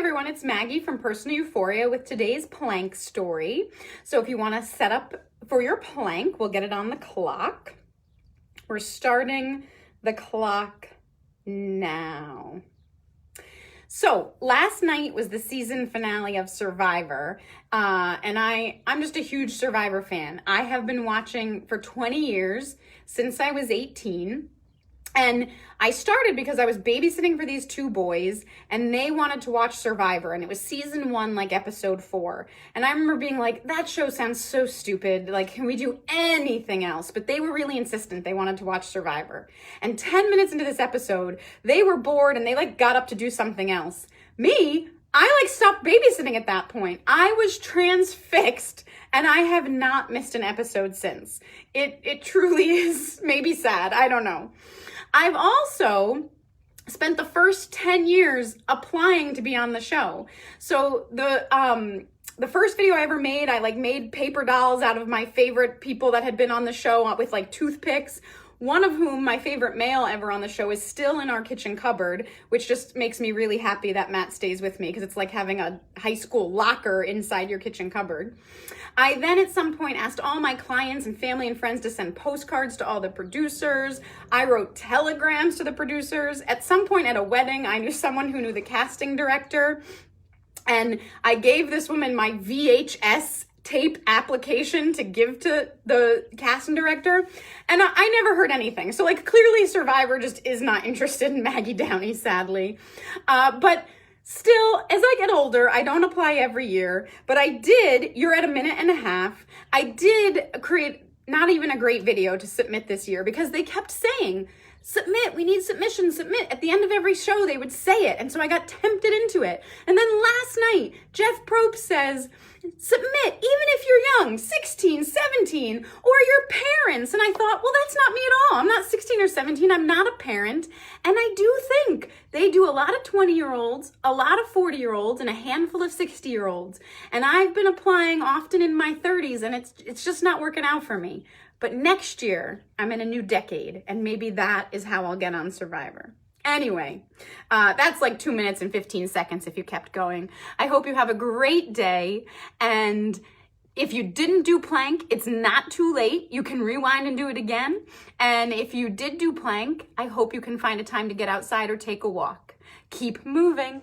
everyone, it's Maggie from Personal Euphoria with today's plank story. So if you want to set up for your plank, we'll get it on the clock. We're starting the clock now. So last night was the season finale of Survivor, and I'm just a huge Survivor fan. I have been watching for 20 years, since I was 18. And I started because I was babysitting for these two boys and they wanted to watch Survivor, and it was season 1, like episode 4. And I remember being like, that show sounds so stupid. Like, can we do anything else? But they were really insistent. They wanted to watch Survivor. And 10 minutes into this episode, they were bored and they got up to do something else. Me, I stopped babysitting at that point. I was transfixed and I have not missed an episode since. It truly is maybe sad. I don't know. I've also spent the first 10 years applying to be on the show. So the first video I ever made, I made paper dolls out of my favorite people that had been on the show with toothpicks. One of whom, my favorite male ever on the show, is still in our kitchen cupboard, which just makes me really happy that Matt stays with me because it's like having a high school locker inside your kitchen cupboard. I then at some point asked all my clients and family and friends to send postcards to all the producers. I wrote telegrams to the producers. At some point at a wedding, I knew someone who knew the casting director, and I gave this woman my VHS tape application to give to the casting director, and I never heard anything. So clearly Survivor just is not interested in Maggie Downey, sadly. But still, as I get older, I don't apply every year, but I did, you're at a minute and a half, I did create not even a great video to submit this year because they kept saying, submit, we need submissions, submit. At the end of every show, they would say it. And so I got tempted into it. And then last night, Jeff Probst says, submit, even if you're young, 16, 17, or your parents. And I thought, well, that's not me at all. I'm not 16 or 17. I'm not a parent. And I do think they do a lot of 20-year-olds, a lot of 40-year-olds, and a handful of 60-year-olds. And I've been applying often in my 30s, and it's just not working out for me. But next year, I'm in a new decade, and maybe that is how I'll get on Survivor. Anyway, that's 2 minutes and 15 seconds if you kept going. I hope you have a great day, and if you didn't do plank, it's not too late. You can rewind and do it again. And if you did do plank, I hope you can find a time to get outside or take a walk. Keep moving.